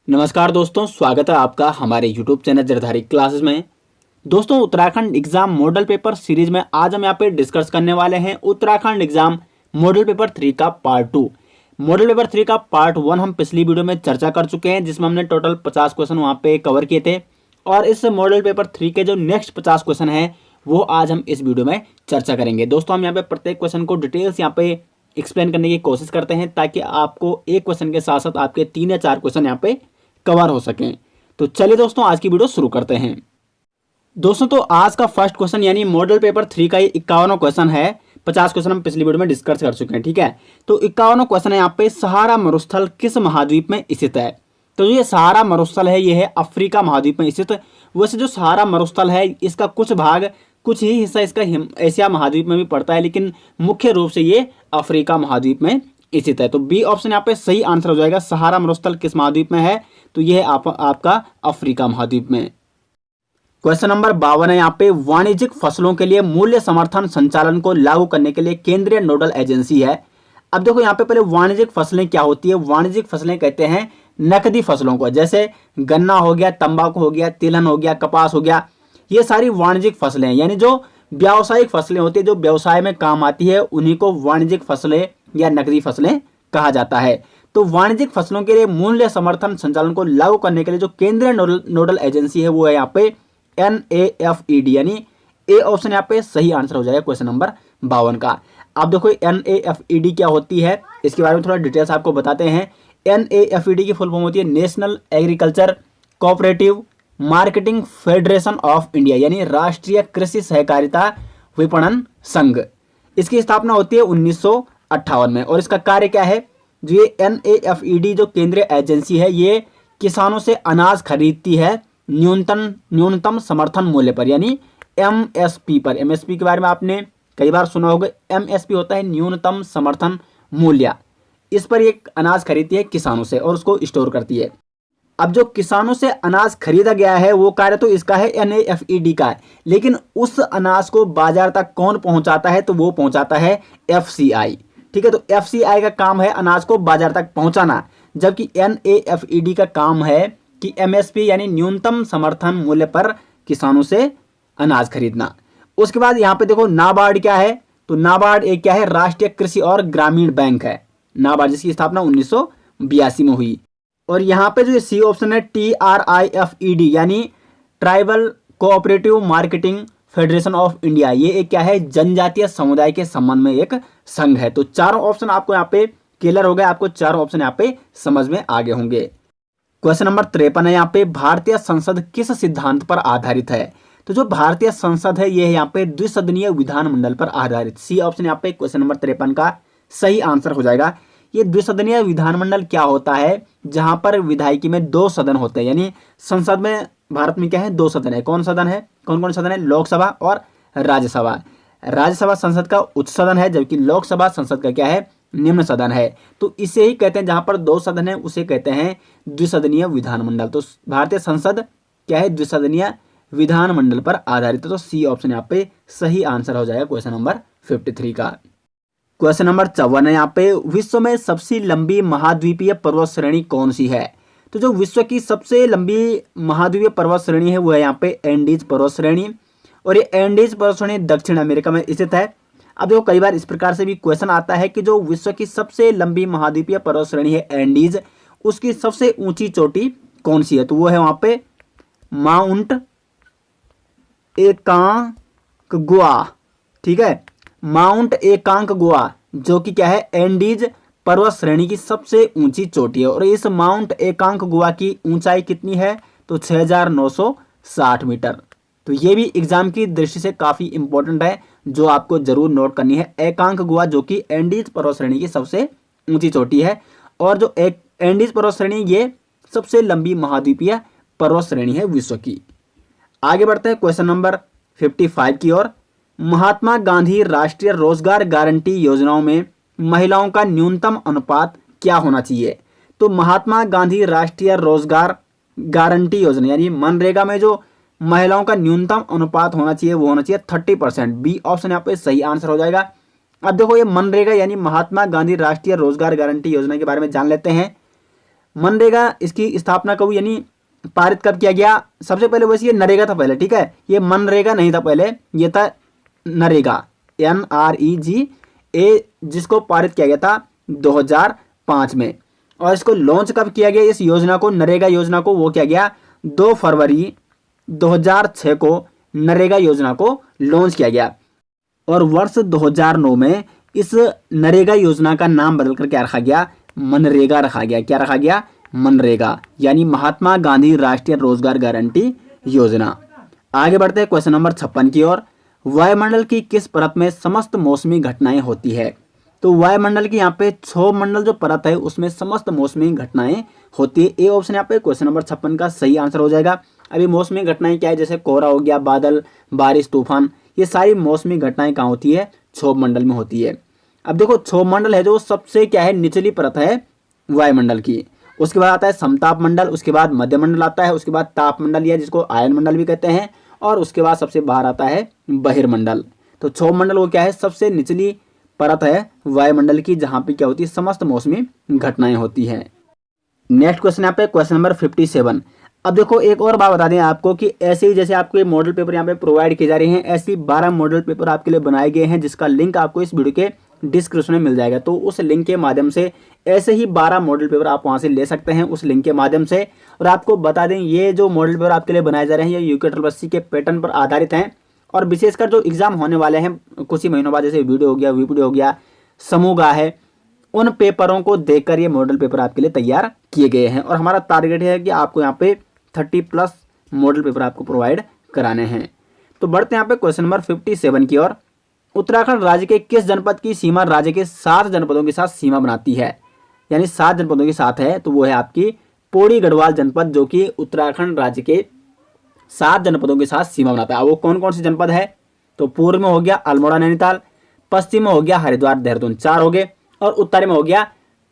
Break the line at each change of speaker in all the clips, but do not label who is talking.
नमस्कार दोस्तों, स्वागत है आपका हमारे YouTube चैनल जरधारी क्लासेस में। दोस्तों, Uttarakhand exam model paper series में आज हम यहाँ पे डिस्कस करने वाले हैं उत्तराखंड एग्जाम मॉडल पेपर 3 का पार्ट 2। मॉडल पेपर 3 का पार्ट 1 हम पिछली वीडियो में चर्चा कर चुके हैं, जिसमें हमने टोटल 50 क्वेश्चन वहाँ पे कवर किए थे। और इस मॉडल पेपर 3 के जो नेक्स्ट 50 क्वेश्चन है वो आज हम इस वीडियो में चर्चा करेंगे। दोस्तों, हम यहाँ पे प्रत्येक क्वेश्चन को डिटेल्स यहाँ पे एक्सप्लेन करने की कोशिश करते हैं, ताकि आपको एक क्वेश्चन के साथ साथ आपके 3 या 4 क्वेश्चन यहाँ पे कवर हो सकें। तो चलिए दोस्तों, आज की वीडियो शुरू करते हैं। दोस्तों, तो आज का फर्स्ट क्वेश्चन यानी मॉडल पेपर 3 का ये 51वां क्वेश्चन है। 50 क्वेश्चन हम पिछली वीडियो में डिस्कस कर चुके हैं, ठीक है। तो 51वां क्वेश्चन है यहाँ पे, सहारा मरुस्थल किस महाद्वीप में स्थित है। तो ये सहारा मरुस्थल है, ये है अफ्रीका महाद्वीप में स्थित। वैसे जो सहारा मरुस्थल है इसका कुछ भाग, कुछ ही हिस्सा इसका एशिया महाद्वीप में भी पड़ता है, लेकिन मुख्य रूप से ये अफ्रीका महाद्वीप में स्थित है। तो बी ऑप्शन यहाँ पे सही आंसर हो जाएगा। सहारा मरुस्थल किस महाद्वीप में है, तो ये है आपका अफ्रीका महाद्वीप में। क्वेश्चन नंबर 52 है यहाँ पे, वाणिज्यिक फसलों के लिए मूल्य समर्थन संचालन को लागू करने के लिए केंद्रीय नोडल एजेंसी है। अब देखो यहाँ पे पहले वाणिज्यिक फसलें क्या होती है। वाणिज्यिक फसलें कहते हैं नकदी फसलों को, जैसे गन्ना हो गया, तंबाकू हो गया, तिलहन हो गया, कपास हो गया। ये सारी वाणिज्यिक फसलें हैं, यानी जो व्यावसायिक फसलें होती है, जो व्यवसाय में काम आती है, उन्हीं को वाणिज्यिक फसलें या नकदी फसलें कहा जाता है। तो वाणिज्यिक फसलों के लिए मूल्य समर्थन संचालन को लागू करने के लिए जो केंद्रीय नोडल एजेंसी है वो है यहाँ पे NAFED, यानी ए ऑप्शन यहाँ पे सही आंसर हो जाएगा क्वेश्चन नंबर 52 का। अब देखो NAFED क्या होती है, इसके बारे में थोड़ा डिटेल्स आपको बताते हैं। NAFED की फुल फॉर्म होती है national agriculture cooperative marketing federation of India, यानी राष्ट्रीय कृषि सहकारिता विपणन संघ। इसकी स्थापना होती है 1958 में। और इसका कार्य क्या है, जो ये NAFED जो केंद्रीय एजेंसी है, ये किसानों से अनाज खरीदती है न्यूनतम समर्थन मूल्य पर, यानी MSP पर। MSP के बारे में आपने कई बार सुना होगा। MSP होता है न्यूनतम समर्थन मूल्य। इस पर ये अनाज खरीदती है किसानों से और उसको स्टोर करती है। अब जो किसानों से अनाज खरीदा गया है वो कार्य तो इसका है, NAFED का है, लेकिन उस अनाज को बाजार तक कौन पहुंचाता है, तो वो पहुंचाता है FCI, ठीक है। तो FCI का काम है अनाज को बाजार तक पहुंचाना, जबकि NAFED का काम है कि MSP यानी न्यूनतम समर्थन मूल्य पर किसानों से अनाज खरीदना। उसके बाद यहाँ पे देखो नाबार्ड क्या है, तो नाबार्ड एक क्या है, राष्ट्रीय कृषि और ग्रामीण बैंक है नाबार्ड, जिसकी स्थापना 1982 में हुई। और यहाँ पे जो सी ऑप्शन है TRIFED, यानी tribal cooperative marketing federation of India, ये एक क्या है, जनजातीय समुदाय के संबंध में एक संघ है। तो चारों ऑप्शन आपको यहाँ पे क्लियर हो गए, आपको चारों ऑप्शन यहाँ पे समझ में आ गए होंगे। क्वेश्चन नंबर 53 है यहाँ पे, भारतीय संसद किस सिद्धांत पर आधारित है। तो जो भारतीय संसद है ये यहाँ पे द्विसदनीय विधानमंडल पर आधारित। सी ऑप्शन यहाँ पे क्वेश्चन नंबर 53 का सही आंसर हो जाएगा। ये द्विसदनीय विधानमंडल क्या होता है, जहां पर विधायिकी में 2 सदन होते हैं, यानी संसद में भारत में क्या है, 2 सदन है। कौन सदन है, कौन कौन सदन है, लोकसभा और राज्यसभा। राज्यसभा संसद का उच्च सदन है, जबकि लोकसभा संसद का क्या है, निम्न सदन है। तो इसे ही कहते हैं, जहां पर 2 सदन है उसे कहते हैं द्विसदनीय विधानमंडल। तो भारतीय संसद क्या है, द्विसदनीय विधानमंडल पर आधारित है। तो सी ऑप्शन यहाँ पे सही आंसर हो जाएगा क्वेश्चन नंबर 53 का। क्वेश्चन नंबर 54 है यहाँ पे, विश्व में सबसे लंबी महाद्वीपीय पर्वत श्रेणी कौन सी है। तो जो विश्व की सबसे लंबी महाद्वीपीय पर्वत श्रेणी है वो है यहाँ पे एंडीज पर्वत श्रेणी। और ये एंडीज पर्वत श्रेणी दक्षिण अमेरिका में स्थित है। अब देखो कई बार इस प्रकार से भी क्वेश्चन आता है कि जो विश्व की सबसे लंबी महाद्वीपीय पर्वत श्रेणी है एंडीज, उसकी सबसे ऊंची चोटी कौन सी है, तो वो है वहां पे माउंट एकांकगुआ, ठीक है, माउंट एकांकगुआ, जो कि क्या है, एंडीज पर्वत श्रेणी की सबसे ऊंची चोटी है। और इस माउंट एकांकगुआ की ऊंचाई कितनी है, तो 6960 मीटर। तो ये भी एग्जाम की दृष्टि से काफी इंपॉर्टेंट है, जो आपको जरूर नोट करनी है। एकांकगुआ जो कि एंडीज पर्वत श्रेणी की सबसे ऊंची चोटी है, और जो एक एंडीज पर्वत श्रेणी ये सबसे लंबी महाद्वीपीय पर्वत श्रेणी है विश्व की। आगे बढ़ते हैं क्वेश्चन नंबर 55 की ओर। महात्मा गांधी राष्ट्रीय रोजगार गारंटी योजनाओं में महिलाओं का न्यूनतम अनुपात क्या होना चाहिए। तो महात्मा गांधी राष्ट्रीय रोजगार गारंटी योजना यानी मनरेगा में जो महिलाओं का न्यूनतम अनुपात होना चाहिए वो होना चाहिए 30%। बी ऑप्शन यहाँ पे सही आंसर हो जाएगा। अब देखो ये मनरेगा यानी महात्मा गांधी राष्ट्रीय रोजगार गारंटी योजना के बारे में जान लेते हैं। मनरेगा इसकी स्थापना कब, यानी पारित कब किया गया? सबसे पहले वैसे ये नरेगा था पहले, ठीक है, ये मनरेगा नहीं था पहले, ये था नरेगा, NREGA, जिसको पारित किया गया था 2005 में। और इसको लॉन्च कब किया गया, इस योजना को, नरेगा योजना को, वो किया गया 2 फरवरी 2006 को नरेगा योजना को लॉन्च किया गया। और वर्ष 2009 में इस नरेगा योजना का नाम बदलकर क्या रखा गया? मनरेगा रखा गया। क्या रखा गया? मनरेगा, यानी महात्मा गांधी राष्ट्रीय रोजगार गारंटी योजना। आगे बढ़ते हैं क्वेश्चन नंबर 56 की ओर। वायुमंडल की किस परत में समस्त मौसमी घटनाएं होती है? तो वायुमंडल की यहाँ पे क्षोभमंडल जो परत है उसमें समस्त मौसमी घटनाएं होती है। ए ऑप्शन यहाँ पे क्वेश्चन नंबर 56 का सही आंसर हो जाएगा। अभी मौसमी घटनाएं क्या है? जैसे कोहरा हो गया, बादल, बारिश, तूफान, ये सारी मौसमी घटनाएं कहाँ होती है? क्षोभमंडल में होती है। अब देखो, क्षोभमंडल है जो सबसे क्या है, निचली परत है वायुमंडल की। उसके बाद आता है समताप मंडल, उसके बाद मध्यमंडल आता है, उसके बाद तापमंडल या जिसको आयन मंडल भी कहते हैं, और उसके बाद सबसे बाहर आता है बहिर्मंडल। तो क्षोभमंडल वो क्या है? सबसे निचली परत है वायुमंडल की, जहां पे क्या होती है? समस्त मौसमी घटनाएं होती है। नेक्स्ट क्वेश्चन यहाँ पे क्वेश्चन नंबर 57। अब देखो, एक और बात बता दें आपको कि ऐसे ही जैसे आपको ये मॉडल पेपर यहाँ पे प्रोवाइड किए जा रहे हैं, ऐसे ही 12 मॉडल पेपर आपके लिए बनाए गए हैं, जिसका लिंक आपको इस वीडियो के डिस्क्रिप्शन में मिल जाएगा। तो उस लिंक के माध्यम से ऐसे ही 12 मॉडल पेपर आप वहां से ले सकते हैं उस लिंक के माध्यम से। और आपको बता दें, ये जो मॉडल पेपर आपके लिए बनाए जा रहे हैं, ये यूके 888 के पैटर्न पर आधारित हैं। और विशेषकर जो एग्जाम होने वाले हैं कुछ ही महीनों बाद, जैसे वीडियो हो गया, वीपीडी हो गया, समूह है, उन पेपरों को देखकर ये मॉडल पेपर आपके लिए तैयार किए गए हैं। और हमारा टारगेट है कि आपको यहाँ पे 30+ मॉडल पेपर आपको प्रोवाइड कराने हैं। तो बढ़ते हैं यहाँ पे क्वेश्चन नंबर 57 की ओर। उत्तराखंड राज्य के किस जनपद की सीमा राज्य के 7 जनपदों के साथ सीमा बनाती है? यानी 7 जनपदों के साथ है, तो वो है आपकी पौड़ी गढ़वाल जनपद, जो कि उत्तराखंड राज्य के 7 जनपदों के साथ सीमा बनाता है। वो कौन कौन से जनपद है? तो पूर्व में हो गया अल्मोड़ा नैनीताल, पश्चिम में हो गया हरिद्वार देहरादून, 4 हो गए, और उत्तर में हो गया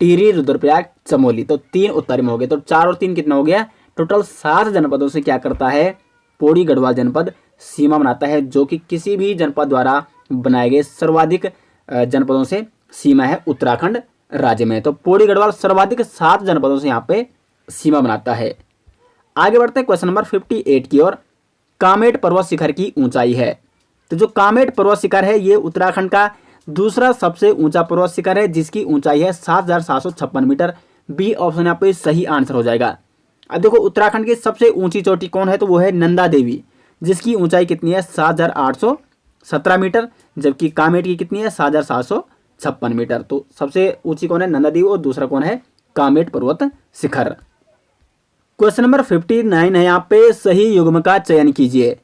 टिहरी रुद्रप्रयाग चमोली, तो 3 उत्तर में हो गए। तो 4 और 3 कितना हो गया? टोटल 7 जनपदों से क्या करता है? पौड़ी गढ़वाल जनपद सीमा बनाता है, जो कि किसी भी जनपद द्वारा बनाए गए सर्वाधिक जनपदों से सीमा है उत्तराखंड राज्य में। तो पौड़ी गढ़वाल सर्वाधिक 7 जनपदों से यहाँ पे सीमा बनाता है। आगे बढ़ते हैं क्वेश्चन नंबर 58 की ओर। कामेट पर्वत शिखर की ऊंचाई है। तो जो कामेट पर्वत शिखर है, ये उत्तराखंड का दूसरा सबसे ऊंचा पर्वत शिखर है, जिसकी ऊंचाई है 7,756 मीटर। बी ऑप्शन यहाँ पे सही आंसर हो जाएगा। अब देखो, उत्तराखंड की सबसे ऊंची चोटी कौन है? तो वो है नंदा देवी, जिसकी ऊंचाई कितनी है? 7,817 मीटर, जबकि कामेट की कितनी है? 7,756 मीटर। तो सबसे ऊंची कौन है? नंदा देवी, और दूसरा कौन है? कामेट पर्वत शिखर। क्वेश्चन नंबर 59 है, यहाँ पे सही युग्म का चयन कीजिए।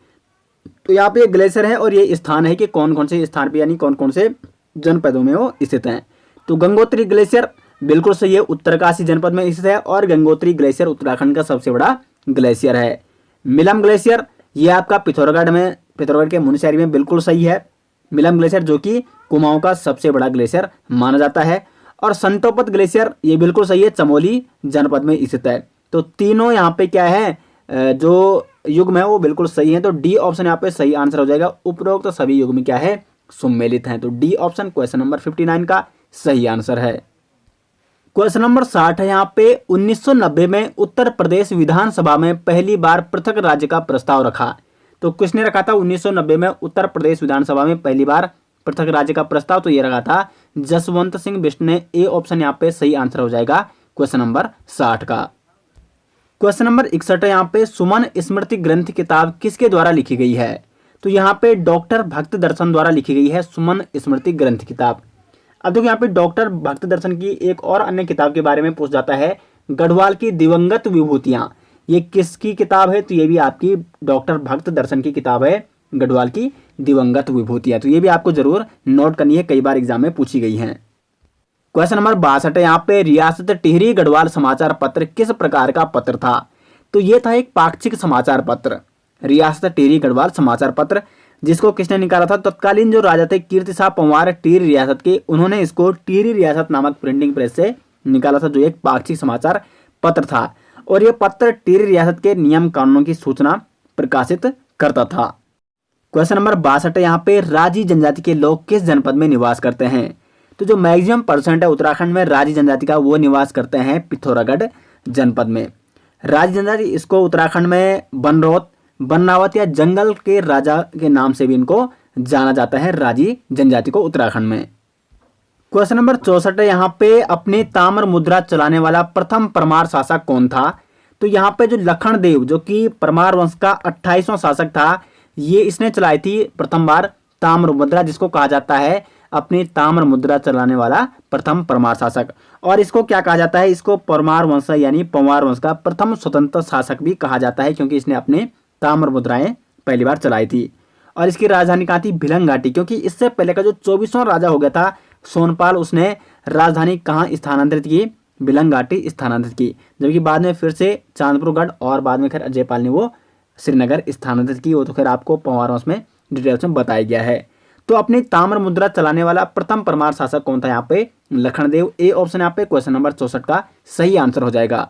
तो यहाँ पे ग्लेशियर है, और ये स्थान है कि कौन कौन से स्थान पे, यानी कौन कौन से जनपदों में वो स्थित हैं। तो गंगोत्री ग्लेशियर बिल्कुल सही है, उत्तरकाशी जनपद में स्थित है, और गंगोत्री ग्लेशियर उत्तराखंड का सबसे बड़ा ग्लेशियर है। मिलम ग्लेशियर ये आपका पिथौरागढ़ के मुनस्यारी में बिल्कुल सही है। मिलम ग्लेशियर जो कि कुमाऊं का सबसे बड़ा ग्लेशियर माना जाता है। और संतोपत ग्लेशियर ये बिल्कुल सही है, चमोली जनपद में स्थित है। तो तीनों यहाँ पे क्या है, जो युग्म है वो बिल्कुल सही है। तो डी ऑप्शन यहाँ पे सही आंसर हो जाएगा। उपरोक्त तो सभी युग्म क्या है? सम्मिलित हैं। तो डी ऑप्शन क्वेश्चन नंबर 59 का सही आंसर है। क्वेश्चन नंबर 60 है, यहाँ पे 1990 में उत्तर प्रदेश विधानसभा में पहली बार पृथक राज्य का प्रस्ताव रखा। तो किसने रखा था 1990 में उत्तर प्रदेश विधानसभा में पहली बार पृथक राज्य का प्रस्ताव? तो ये रखा था जसवंत सिंह बिष्ट ने। ए ऑप्शन यहाँ पे सही आंसर हो जाएगा क्वेश्चन नंबर 60 का। क्वेश्चन नंबर 61 है, यहाँ पे सुमन स्मृति ग्रंथ किताब किसके द्वारा लिखी गई है? तो यहाँ पे डॉक्टर भक्त दर्शन द्वारा लिखी गई है सुमन स्मृति ग्रंथ किताब। अब देखो, यहाँ पे डॉक्टर भक्त दर्शन की एक और अन्य किताब के बारे में पूछ जाता है, गढ़वाल की दिवंगत विभूतियां। ये किसकी किताब है? तो ये भी आपकी डॉक्टर भक्त दर्शन की किताब है, गढ़वाल की दिवंगत विभूतियां। तो ये भी आपको जरूर नोट करनी है, कई बार एग्जाम में पूछी गई है। क्वेश्चन नंबर 62 है, यहाँ पे रियासत टिहरी गढ़वाल समाचार पत्र किस प्रकार का पत्र था? तो ये था एक पाक्षिक समाचार पत्र, रियासत टिहरी गढ़वाल समाचार पत्र, जिसको किसने निकाला था? तत्कालीन जो राजा थे कीर्ति शाह पंवार टिहरी रियासत के, उन्होंने इसको टिहरी रियासत नामक प्रिंटिंग प्रेस से निकाला था, जो एक पाक्षिक समाचार पत्र था। और यह पत्र टिहरी रियासत के नियम कानूनों की सूचना प्रकाशित करता था। क्वेश्चन नंबर 62 है, यहाँ पे राजी जनजाति के लोग किस जनपद में निवास करते हैं? तो जो मैक्सिमम % है उत्तराखंड में राजी जनजाति का, वो निवास करते हैं पिथौरागढ़ जनपद में। राजी जनजाति, इसको उत्तराखंड में बनरोत, बनावत या जंगल के राजा के नाम से भी इनको जाना जाता है, राजी जनजाति को उत्तराखंड में। क्वेश्चन नंबर 64 है यहाँ पे, अपनी ताम्र मुद्रा चलाने वाला प्रथम परमार शासक कौन था? तो यहाँ पे जो लखन देव, जो कि परमार वंश का 28वां शासक था, ये इसने चलाई थी प्रथम बार ताम्र मुद्रा, जिसको कहा जाता है अपनी ताम्र मुद्रा चलाने वाला प्रथम परमार शासक। और इसको क्या कहा जाता है? इसको परमार वंश यानी पंवार वंश का प्रथम स्वतंत्र शासक भी कहा जाता है, क्योंकि इसने अपने ताम्र मुद्राएं पहली बार चलाई थी। और इसकी राजधानी कहाँ थी? भिलंग घाटी, क्योंकि इससे पहले का जो 24वां राजा हो गया था सोनपाल, उसने राजधानी कहाँ स्थानांतरित की? भिलंग घाटी स्थानांतरित की। जबकि बाद में फिर से चांदपुरगढ़ और बाद में खैर अजयपाल ने वो श्रीनगर स्थानांतरित की। वो तो खैर आपको पंवार वंश में डिटेल्स में बताया गया है। तो अपनी ताम्र मुद्रा चलाने वाला प्रथम परमार शासक कौन था? यहाँ पे लखनदेव। ए ऑप्शन यहाँ पे क्वेश्चन नंबर 64 का सही आंसर हो जाएगा।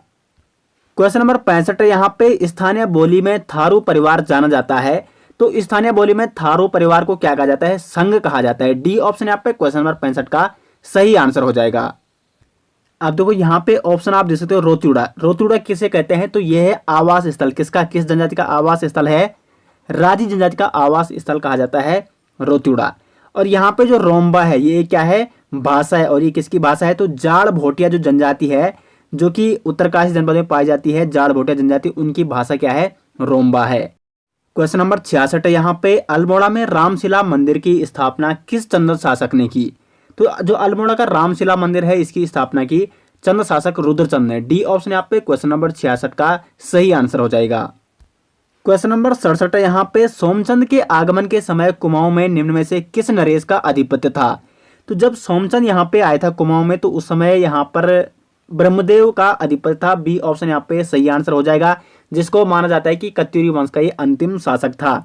क्वेश्चन नंबर 65 है यहाँ पे, स्थानीय बोली में थारू परिवार जाना जाता है। तो स्थानीय बोली में थारू परिवार को क्या कहा जाता है? संघ कहा जाता है। डी ऑप्शन यहाँ पे क्वेश्चन नंबर 65 का सही आंसर हो जाएगा। अब देखो यहाँ पे ऑप्शन आप देख सकते हो, रोतुड़ा। रोतुड़ा किसे कहते हैं? तो यह है आवास स्थल। किसका? किस जनजाति का आवास स्थल है? राजी जनजाति का आवास स्थल कहा जाता है रोतुड़ा। और यहाँ पे जो रोम्बा है, ये क्या है? भाषा है। और ये किसकी भाषा है? तो जाड़ भोटिया जो जनजाति है, जो कि उत्तरकाशी जनपद में पाई जाती है, जाड़ भोटिया जनजाति, उनकी भाषा क्या है? रोम्बा है। क्वेश्चन नंबर 66 है यहाँ पे, अल्मोड़ा में रामशिला मंदिर की स्थापना किस चंद्र शासक ने की? तो जो अल्मोड़ा का रामशिला मंदिर है, इसकी स्थापना की चंद्र शासक रुद्रचंद ने। डी ऑप्शन यहाँ पे क्वेश्चन नंबर 66 का सही आंसर हो जाएगा। क्वेश्चन नंबर 67 है यहाँ पे, सोमचंद के आगमन के समय कुमाऊं में निम्न में से किस नरेश का आधिपत्य था? तो जब सोमचंद यहाँ पे आया था कुमाऊं में, तो उस समय यहाँ पर ब्रह्मदेव का अधिपति था। बी ऑप्शन यहाँ पे सही आंसर हो जाएगा, जिसको माना जाता है कि कत्यूरी वंश का ये अंतिम शासक था।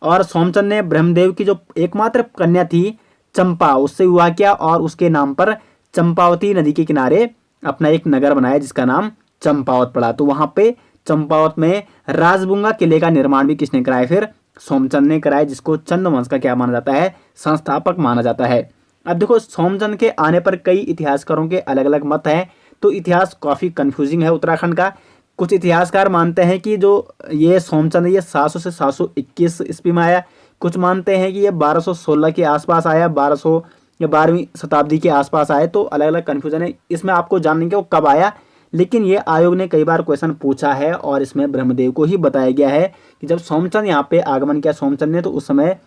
और सोमचंद ने ब्रह्मदेव की जो एकमात्र कन्या थी चंपा, उससे विवाह किया और उसके नाम पर चंपावती नदी के किनारे अपना एक नगर बनाया, जिसका नाम चंपावत पड़ा। तो वहां पे चंपावत में राजबुंगा किले का निर्माण भी किसने कराया? फिर सोमचंद ने कराया, जिसको चंद वंश का क्या माना जाता है? संस्थापक माना जाता है। अब देखो, सोमचंद के आने पर कई इतिहासकारों के अलग अलग मत हैं, तो इतिहास काफी कंफ्यूजिंग है उत्तराखंड का। कुछ इतिहासकार मानते हैं कि जो ये सोमचंद ये 700 से 721 ईस्वी में आया। कुछ मानते हैं कि ये 1216 के आसपास आया, 1200 या 12वीं शताब्दी के आसपास आए। तो अलग अलग कन्फ्यूजन है इसमें, आपको जानने के वो कब आया। लेकिन ये आयोग ने कई बार क्वेश्चन पूछा है और इसमें ब्रह्मदेव को ही बताया गया है कि जब सोमचंद यहाँ पे आगमन किया सोमचंद ने, तो उस समय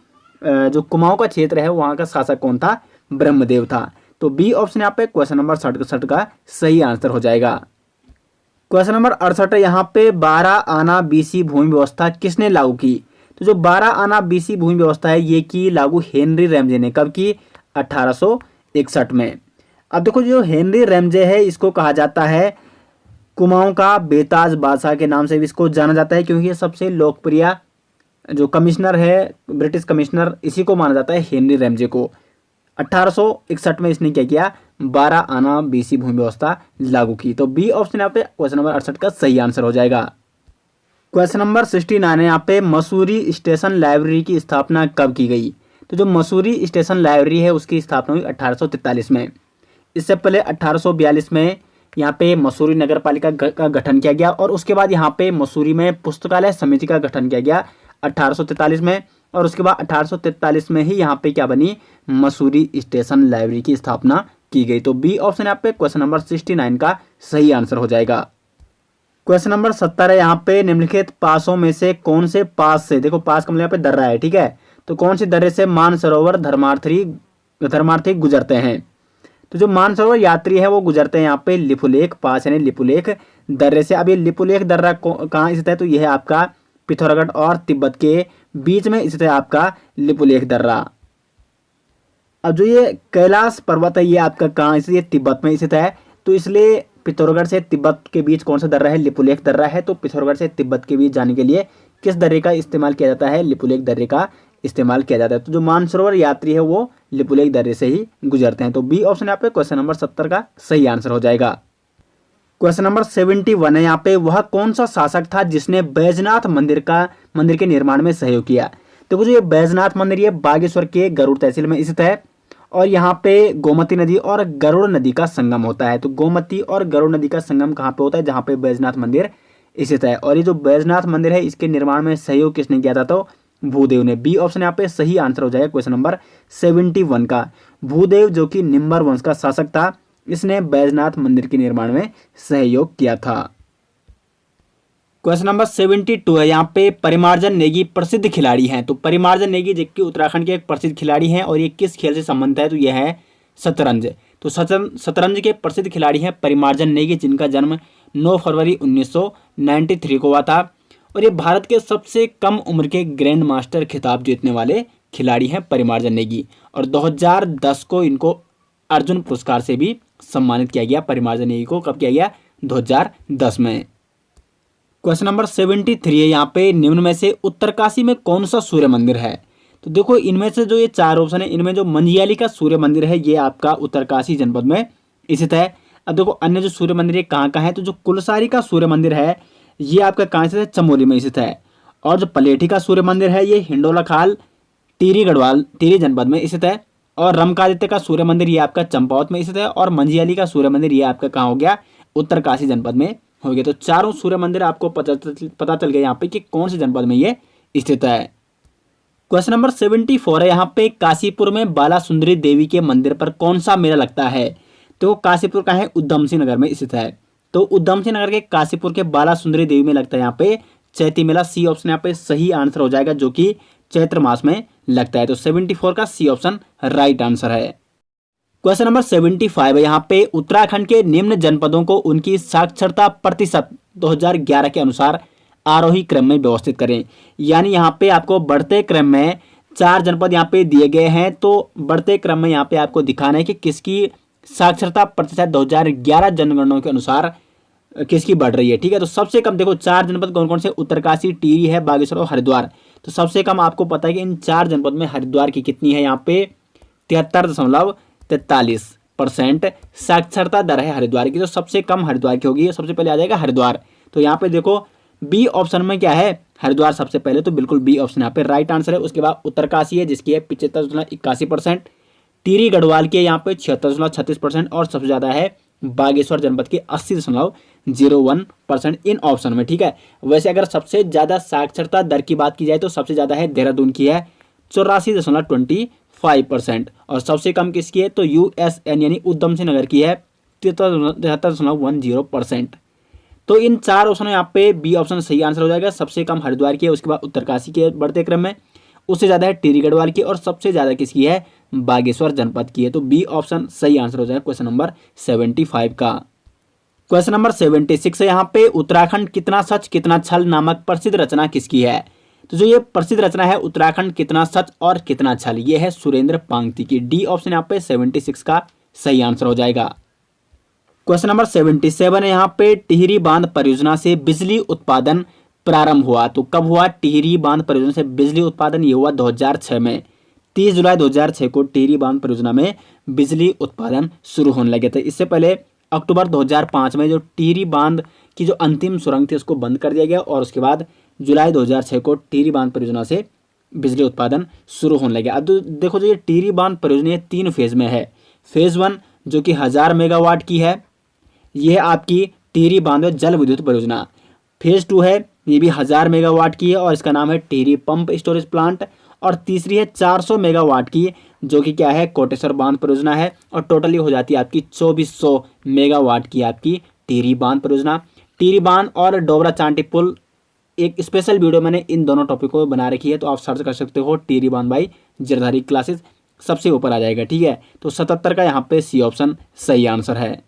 जो कुमाऊं का क्षेत्र है वहाँ का शासक कौन था? ब्रह्मदेव था। तो बी ऑप्शन यहाँ पे क्वेश्चन नंबर 67 का सही आंसर हो जाएगा। क्वेश्चन नंबर 68 है यहाँ पे, 12 आना बीसी भूमि व्यवस्था किसने लागू की? तो जो 12 आना बीसी भूमि व्यवस्था है, ये की लागू हेनरी रैमजे ने। कब की? 1861 में। अब देखो, जो हेनरी रैमजे है, इसको कहा जाता है कुमाऊं का बेताज बादशाह के नाम से भी इसको जाना जाता है, क्योंकि ये सबसे लोकप्रिय जो कमिश्नर है, ब्रिटिश कमिश्नर, इसी को माना जाता है हेनरी रैमजे को। 1861 में इसने क्या किया? 12 आना बीसी भूमि व्यवस्था लागू की। तो बी ऑप्शन यहाँ पे क्वेश्चन नंबर 68 का सही आंसर हो जाएगा। क्वेश्चन नंबर 69 है यहाँ पे, मसूरी स्टेशन लाइब्रेरी की स्थापना कब की गई? तो जो मसूरी स्टेशन लाइब्रेरी है, उसकी स्थापना हुई 1843 में। इससे पहले 1842 में यहाँ पे मसूरी नगर पालिका का गठन किया गया, और उसके बाद यहाँ पे मसूरी में पुस्तकालय समिति का गठन किया गया 1843 में। और उसके बाद 1843 में ही यहाँ पे क्या बनी? मसूरी स्टेशन लाइब्रेरी की स्थापना की गई। तो बी ऑप्शन यहाँ पे क्वेश्चन नंबर 69 का सही आंसर हो जाएगा। क्वेश्चन नंबर 70 है यहाँ पे, निम्नलिखित पासों में से कौन से पास से, देखो पास का मतलब यहाँ पे दर्रा है, ठीक है, तो कौन से दर्रे से मानसरोवर धर्मार्थी गुजरते हैं? तो जो मानसरोवर यात्री है वो गुजरते हैं यहाँ पे लिपुलेख पास, यानी लिपुलेख दर्रे से। अब ये लिपुलेख दर्रा कहाँ स्थित है? तो यह है आपका पिथौरागढ़ और तिब्बत के बीच में स्थित है आपका लिपुलेख दर्रा। अब जो ये कैलाश पर्वत है, ये आपका कहाँ स्थित? ये तिब्बत में स्थित है। तो इसलिए पिथौरागढ़ से तिब्बत के बीच कौन सा दर्रा है? लिपुलेख दर्रा है। तो पिथौरागढ़ से तिब्बत के बीच जाने के लिए किस दर्रे का इस्तेमाल किया जाता है? लिपुलेख दर्रे का इस्तेमाल किया जाता है। तो जो मानसरोवर यात्री है वो लिपुलेख दर्रे से ही गुजरते हैं। तो बी ऑप्शन यहाँ पे क्वेश्चन नंबर 70 का सही आंसर हो जाएगा। क्वेश्चन नंबर 71 है यहाँ पे, वह कौन सा शासक था जिसने बैजनाथ मंदिर के निर्माण में सहयोग किया? देखो, जो ये बैजनाथ मंदिर ये बागेश्वर के गरुड़ तहसील में स्थित है, और यहाँ पे गोमती नदी और गरुड़ नदी का संगम होता है। तो गोमती और गरुड़ नदी का संगम कहाँ पे होता है? जहाँ पे बैजनाथ मंदिर स्थित है। और ये जो बैजनाथ मंदिर है इसके निर्माण में सहयोग किसने किया था? तो भूदेव ने। बी ऑप्शन यहाँ पे सही आंसर हो जाएगा क्वेश्चन नंबर 71 का। भूदेव जो कि निम्बर वंश का शासक था, इसने बैजनाथ मंदिर के निर्माण में सहयोग किया था। क्वेश्चन नंबर 72 है, यहाँ पे परिमार्जन नेगी प्रसिद्ध खिलाड़ी हैं। तो परिमार्जन नेगी जो कि उत्तराखंड के एक प्रसिद्ध खिलाड़ी हैं और ये किस खेल से संबंधित है? तो यह है शतरंज। तो शतरंज के प्रसिद्ध खिलाड़ी हैं परिमार्जन नेगी, जिनका जन्म 9 फरवरी 1993 को हुआ था। और ये भारत के सबसे कम उम्र के ग्रैंड मास्टर खिताब जीतने वाले खिलाड़ी हैं परिमार्जन नेगी। और 2010 को इनको अर्जुन पुरस्कार से भी सम्मानित किया गया। परिमार्जन नेगी को कब किया गया? 2010 में। क्वेश्चन नंबर 73 है, यहाँ पे निम्न में से उत्तरकाशी में कौन सा सूर्य मंदिर है? तो देखो इनमें से जो ये 4 ऑप्शन है, इनमें जो मंजियाली का सूर्य मंदिर है ये आपका उत्तरकाशी जनपद में स्थित है। अब देखो अन्य जो सूर्य मंदिर है कहाँ कहाँ है? तो जो कुलसारी का सूर्य मंदिर है ये आपका कहाँ से? चमोली में स्थित है। और जो पलेठी का सूर्य मंदिर है ये हिंडोला खाल टिहरी गढ़वाल टिहरी जनपद में स्थित है। और रमकादित्य का सूर्य मंदिर ये आपका चंपावत में स्थित है। और मंजियाली का सूर्य मंदिर ये आपका कहाँ हो गया? उत्तरकाशी जनपद में हो गया। तो चारों सूर्य मंदिर आपको पता चल गया यहाँ पे कि कौन से जनपद में ये स्थित है। क्वेश्चन नंबर 74 है, यहाँ पे काशीपुर में बाला सुंदरी देवी के मंदिर पर कौन सा मेला लगता है? तो काशीपुर का है? उधम सिंह नगर में स्थित है। तो उधम सिंह नगर के काशीपुर के बाला सुंदरी देवी में लगता है यहाँ पे चैती मेला। सी ऑप्शन यहाँ पे सही आंसर हो जाएगा, जो कि चैत्र मास में लगता है। तो 74 का सी ऑप्शन राइट आंसर है। क्वेश्चन नंबर 75 है, यहाँ पे उत्तराखंड के निम्न जनपदों को उनकी साक्षरता प्रतिशत 2011 के अनुसार आरोही क्रम में व्यवस्थित करें। यानी यहाँ पे आपको बढ़ते क्रम में 4 जनपद यहाँ पे दिए गए हैं। तो बढ़ते क्रम में यहाँ पे आपको दिखाना है कि किसकी साक्षरता प्रतिशत 2011 जनगणना के अनुसार किसकी बढ़ रही है। ठीक है, तो सबसे कम देखो 4 जनपद कौन कौन से? उत्तरकाशी, टिहरी है, बागेश्वर और हरिद्वार। तो सबसे कम आपको पता है कि इन 4 जनपद में हरिद्वार की कितनी है? यहाँ पे 73.43% साक्षरता दर है हरिद्वार की। तो सबसे कम हरिद्वार की होगी, सबसे पहले आ जाएगा हरिद्वार। तो यहाँ पे देखो बी ऑप्शन में क्या है? हरिद्वार सबसे पहले। तो बिल्कुल बी ऑप्शन यहाँ पे राइट आंसर है। उसके बाद उत्तरकाशी है जिसकी है 75.81%। टिहरी गढ़वाल के यहाँ पे 76.36% और सबसे ज्यादा है बागेश्वर जनपद के 80.01% इन ऑप्शन में। ठीक है, वैसे अगर सबसे ज्यादा साक्षरता दर की बात की जाए तो सबसे ज्यादा है देहरादून की है 84.25% और सबसे कम किसकी है? तो USN यानी उधम सिंह नगर की है 73.10%। तो इन 4 ऑप्शन यहाँ पे बी ऑप्शन सही आंसर हो जाएगा। सबसे कम हरिद्वार की है, उसके बाद उत्तरकाशी के बढ़ते क्रम में, उससे ज्यादा है टिहरी गढ़वाल की और सबसे ज्यादा किसकी है? बागेश्वर जनपद की है। तो बी ऑप्शन सही आंसर हो जाएगा क्वेश्चन नंबर 75 का। क्वेश्चन नंबर 76 है, यहाँ पे उत्तराखंड कितना सच कितना छल नामक प्रसिद्ध रचना किसकी है? तो जो ये प्रसिद्ध रचना है उत्तराखंड कितना सच और कितना छल, ये है सुरेंद्र पांगती की। डी ऑप्शन यहाँ पे 76 का सही आंसर हो जाएगा। क्वेश्चन नंबर 77 है, यहाँ पे टिहरी बांध परियोजना से बिजली उत्पादन प्रारंभ हुआ। तो कब हुआ टिहरी बांध परियोजना से बिजली उत्पादन? ये हुआ 2006 में। 30 जुलाई 2006 को टिहरी बांध परियोजना में बिजली उत्पादन शुरू होने लगे थे। इससे पहले अक्टूबर 2005 में जो टिहरी बांध की जो अंतिम सुरंग थी उसको बंद कर दिया गया और उसके बाद जुलाई 2006 को टिहरी बांध परियोजना से बिजली उत्पादन शुरू होने लगे। अब देखो जो ये टिहरी बांध परियोजना 3 फेज में है। फेज 1 जो कि 1000 मेगावाट की है, यह आपकी टिहरी बांध जल विद्युत परियोजना। फेज 2 है, ये भी 1000 मेगावाट की है और इसका नाम है टिहरी पंप स्टोरेज प्लांट। और तीसरी है 400 मेगावाट की, जो कि क्या है? कोटेश्वर बांध परियोजना है और टोटली हो जाती है आपकी 2400 मेगावाट की आपकी टिहरी बांध परियोजना। टिहरी बांध और डोबरा चांटी पुल एक स्पेशल वीडियो मैंने इन दोनों टॉपिकों में बना रखी है, तो आप सर्च कर सकते हो टिहरी बांध बाई जरधारी क्लासेस, सबसे ऊपर आ जाएगा। ठीक है, तो 77 का यहाँ पे सी ऑप्शन सही आंसर है।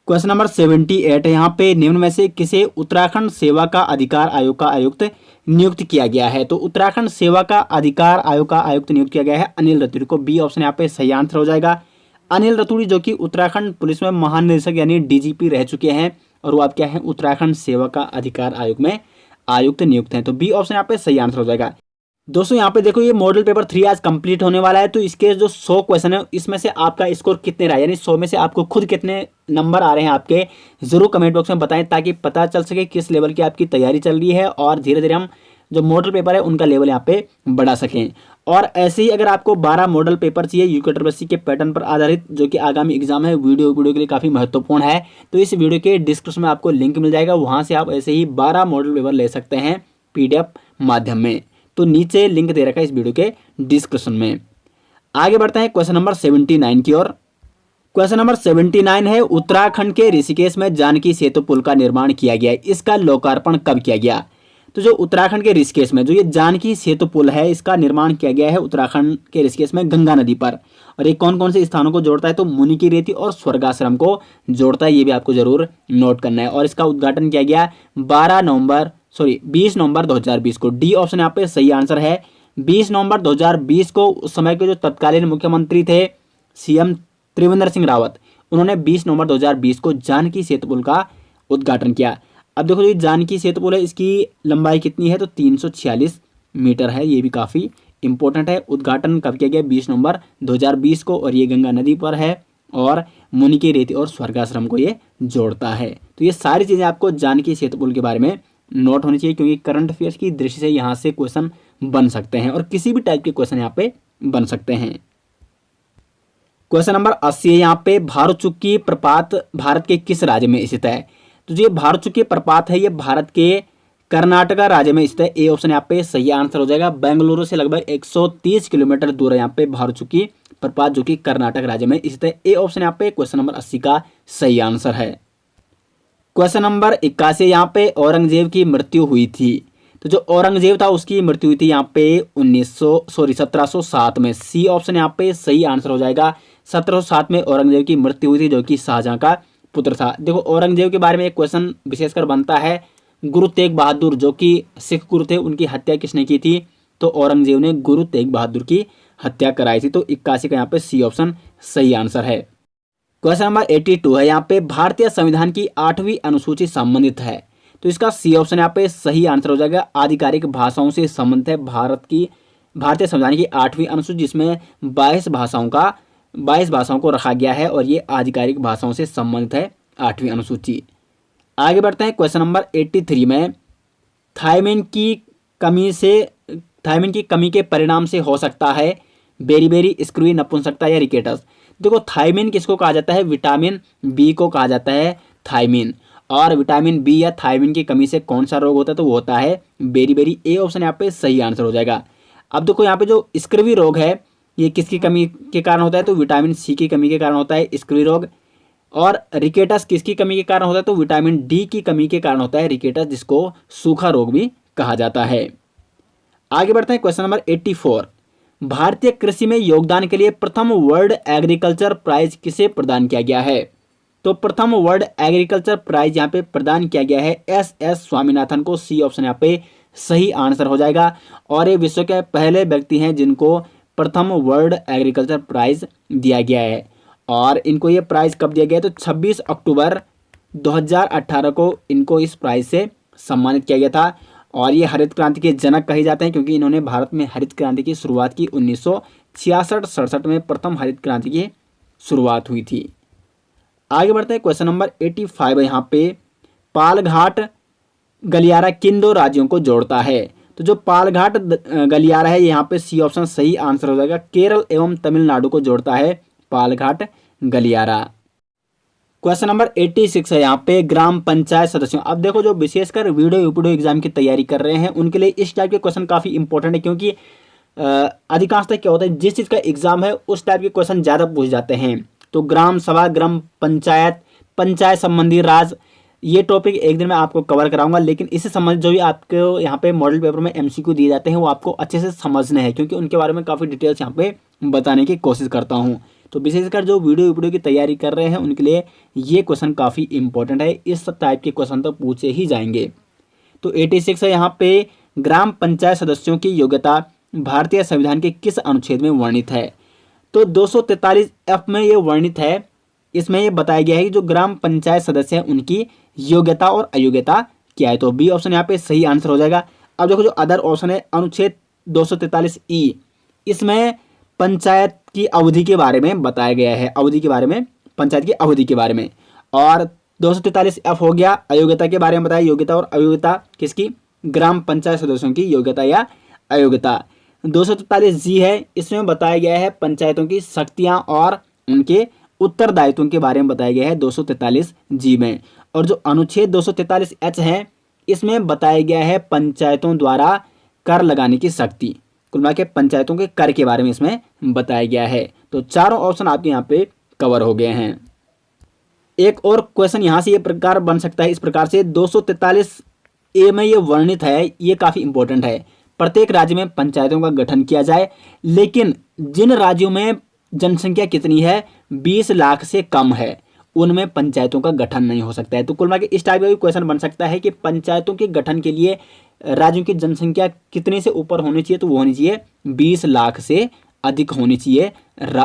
क्वेश्चन नंबर 78 है, यहाँ पे निम्न में से किसे उत्तराखंड सेवा का अधिकार आयोग का आयुक्त नियुक्त किया गया है? तो उत्तराखंड सेवा का अधिकार आयोग का आयुक्त नियुक्त किया गया है अनिल रतूड़ी को। बी ऑप्शन यहाँ पे सही आंसर हो जाएगा। अनिल रतूड़ी जो कि उत्तराखंड पुलिस में महानिदेशक यानी DGP रह चुके हैं और वो आप क्या है? उत्तराखंड सेवा का अधिकार आयोग में आयुक्त नियुक्त हैं। तो बी ऑप्शन यहाँ पे सही आंसर हो जाएगा। दोस्तों यहाँ पे देखो ये मॉडल पेपर 3 आज कंप्लीट होने वाला है, तो इसके जो 100 क्वेश्चन है इसमें से आपका स्कोर कितने रहा, यानी 100 में से आपको खुद कितने नंबर आ रहे हैं आपके, जरूर कमेंट बॉक्स में बताएं ताकि पता चल सके किस लेवल की आपकी तैयारी चल रही है और धीरे धीरे हम जो मॉडल पेपर है उनका लेवल यहाँ पे बढ़ा सकें। और ऐसे ही अगर आपको 12 मॉडल पेपर चाहिए यूकेट्रपीएससी के पैटर्न पर आधारित जो कि आगामी एग्जाम है, वीडियो के लिए काफ़ी महत्वपूर्ण है, तो इस वीडियो के डिस्क्रिप्शन में आपको लिंक मिल जाएगा, वहाँ से आप ऐसे ही 12 मॉडल पेपर ले सकते हैं PDF माध्यम में। तो नीचे लिंक दे रखा है इस वीडियो के डिस्क्रिप्शन में। आगे बढ़ते हैं क्वेश्चन नंबर 79 की ओर। क्वेश्चन नंबर 79 है, उत्तराखंड के ऋषिकेश में जानकी सेतु पुल का निर्माण किया गया है, इसका लोकार्पण कब किया गया? तो जो उत्तराखंड के ऋषिकेश में जो ये जानकी सेतु पुल है, इसका निर्माण किया गया है उत्तराखंड के ऋषिकेश में गंगा नदी पर। और ये कौन कौन से स्थानों को जोड़ता है? तो मुनि की रेती और स्वर्गाश्रम को जोड़ता है, ये भी आपको जरूर नोट करना है। और इसका उद्घाटन किया गया 20 नवंबर 2020 को। डी ऑप्शन यहाँ पे सही आंसर है। 20 नवंबर 2020 को उस समय के जो तत्कालीन मुख्यमंत्री थे CM त्रिवेंद्र सिंह रावत, उन्होंने 20 नवंबर 2020 को जानकी सेतु पुल का उद्घाटन किया। अब देखो जो जानकी सेतु पुल है इसकी लंबाई कितनी है? तो 346 मीटर है, ये भी काफ़ी इंपॉर्टेंट है। उद्घाटन कब किया गया? 20 नवंबर 2020 को। और ये गंगा नदी पर है और मुनि की रेती और स्वर्गाश्रम को ये जोड़ता है। तो ये सारी चीज़ें आपको जानकी सेतु पुल के बारे में नोट होनी चाहिए, क्योंकि करंट अफेयर्स की दृष्टि से यहाँ से क्वेश्चन बन सकते हैं और किसी भी टाइप के क्वेश्चन यहाँ पे बन सकते हैं। क्वेश्चन नंबर 80 है यहाँ पे, भारुचुकी प्रपात भारत के किस राज्य में स्थित है? तो जो भारुचुकी प्रपात है ये भारत के कर्नाटका राज्य में स्थित है। ए ऑप्शन यहाँ पे सही आंसर हो जाएगा। बेंगलुरु से लगभग 130 किलोमीटर दूर है यहाँ पे भारुचुकी प्रपात, जो कि कर्नाटक राज्य में स्थित है। ए ऑप्शन यहाँ पे क्वेश्चन नंबर 80 का सही आंसर है। क्वेश्चन नंबर 81 यहाँ पे, औरंगजेब की मृत्यु हुई थी। तो जो औरंगजेब था उसकी मृत्यु हुई थी यहाँ पे 1707 में। सी ऑप्शन यहाँ पे सही आंसर हो जाएगा। 1707 में औरंगजेब की मृत्यु हुई थी, जो कि शाहजहां का पुत्र था। देखो औरंगजेब के बारे में एक क्वेश्चन विशेषकर बनता है, गुरु तेग बहादुर जो कि सिख गुरु थे, उनकी हत्या किसने की थी? तो औरंगजेब ने गुरु तेग बहादुर की हत्या कराई थी। तो 81 का यहाँ पे सी ऑप्शन सही आंसर है। क्वेश्चन नंबर 82 है यहाँ पे, भारतीय संविधान की 8वीं अनुसूची संबंधित है। तो इसका सी ऑप्शन यहाँ पे सही आंसर हो जाएगा। आधिकारिक भाषाओं से संबंधित है भारतीय संविधान की 8वीं अनुसूची, जिसमें 22 भाषाओं को रखा गया है और ये आधिकारिक भाषाओं से संबंधित है 8वीं अनुसूची। आगे बढ़ते हैं क्वेश्चन नंबर 83 में, थायमिन की कमी के परिणाम से हो सकता है बेरी स्क्रूई नपुंसकता या रिकेटस। देखो थायमिन किसको कहा जाता है? विटामिन बी को कहा जाता है थायमिन। और विटामिन बी या थायमिन की कमी से कौन सा रोग होता है? तो वो होता है बेरी। ए ऑप्शन यहाँ पे सही आंसर हो जाएगा। अब देखो यहाँ पे जो स्क्रूई रोग है ये किसकी कमी के कारण होता है? तो विटामिन सी की कमी के कारण होता है स्क्रूई रोग। और रिकेटस किसकी कमी के कारण होता है? तो विटामिन डी की कमी के कारण होता है रिकेटस, जिसको सूखा रोग भी कहा जाता है। आगे बढ़ते हैं क्वेश्चन नंबर 84, भारतीय कृषि में योगदान के लिए प्रथम वर्ल्ड एग्रीकल्चर प्राइज किसे प्रदान किया गया है? तो प्रथम वर्ल्ड एग्रीकल्चर प्राइज यहाँ पे प्रदान किया गया है SS स्वामीनाथन को। सी ऑप्शन यहाँ पे सही आंसर हो जाएगा। और ये विश्व के पहले व्यक्ति हैं जिनको प्रथम वर्ल्ड एग्रीकल्चर प्राइज दिया गया है। और इनको ये प्राइज कब दिया गया है? तो 26 अक्टूबर 2018 को इनको इस प्राइज से सम्मानित किया गया था। और ये हरित क्रांति के जनक कहे जाते हैं, क्योंकि इन्होंने भारत में हरित क्रांति की शुरुआत की 1966-67 में प्रथम हरित क्रांति की शुरुआत हुई थी। आगे बढ़ते हैं क्वेश्चन नंबर 85 है यहाँ पे, पालघाट गलियारा किन दो राज्यों को जोड़ता है? तो जो पालघाट गलियारा है यहाँ पे सी ऑप्शन सही आंसर हो जाएगा। केरल एवं तमिलनाडु को जोड़ता है पालघाट गलियारा। क्वेश्चन नंबर 86 है यहाँ पे, ग्राम पंचायत सदस्यों। अब देखो जो विशेषकर वीडियो एग्जाम की तैयारी कर रहे हैं उनके लिए इस टाइप के क्वेश्चन काफ़ी इंपॉर्टेंट है, क्योंकि अधिकांशतः क्या होता है जिस चीज़ का एग्जाम है उस टाइप के क्वेश्चन ज़्यादा पूछ जाते हैं। तो ग्राम सभा, ग्राम पंचायत, पंचायत संबंधी राज, ये टॉपिक एक दिन मैं आपको कवर कराऊंगा। लेकिन इससे संबंधित जो भी आपको यहाँ पे मॉडल पेपर में MCQ दिए जाते हैं वो आपको अच्छे से समझने हैं, क्योंकि उनके बारे में काफ़ी डिटेल्स यहाँ पे बताने की कोशिश करता हूँ। तो विशेषकर जो वीडियो की तैयारी कर रहे हैं उनके लिए ये क्वेश्चन काफ़ी इंपॉर्टेंट है। इस टाइप के क्वेश्चन तो पूछे ही जाएंगे। तो 86 है यहाँ पे, ग्राम पंचायत सदस्यों की योग्यता भारतीय संविधान के किस अनुच्छेद में वर्णित है? तो 243F में ये वर्णित है। इसमें ये बताया गया है कि जो ग्राम पंचायत सदस्य हैं उनकी योग्यता और अयोग्यता क्या है। तो बी ऑप्शन यहाँ पे सही आंसर हो जाएगा। अब देखो जो अदर ऑप्शन है अनुच्छेद 243E, इसमें पंचायत की अवधि के बारे में बताया गया है, अवधि के बारे में, पंचायत की अवधि के बारे में। और 243F हो गया, अयोग्यता के बारे में बताया, योग्यता और अयोग्यता किसकी? ग्राम पंचायत सदस्यों की योग्यता या अयोग्यता। 243 जी है, इसमें बताया गया है पंचायतों की शक्तियां और उनके उत्तरदायित्वों के बारे में बताया गया है 243 जी में। और जो अनुच्छेद 243 एच है, इसमें बताया गया है पंचायतों द्वारा कर लगाने की शक्ति। कुल मिला के पंचायतों के कर के बारे में इसमें बताया गया है। तो चारों ऑप्शन आपके यहाँ पे कवर हो गए हैं। एक और क्वेश्चन यहाँ से ये प्रकार बन सकता है, इस प्रकार से 243 ए में ये वर्णित है, ये काफी इंपॉर्टेंट है। प्रत्येक राज्य में पंचायतों का गठन किया जाए, लेकिन जिन राज्यों में जनसंख्या कितनी है 20 लाख से कम है, उनमें पंचायतों का गठन नहीं हो सकता है। तो कुल मिला के इस टाइप का भी क्वेश्चन बन सकता है कि पंचायतों के गठन के लिए राज्यों की जनसंख्या कितने से ऊपर होनी चाहिए, तो वो होनी चाहिए 20 लाख से अधिक होनी चाहिए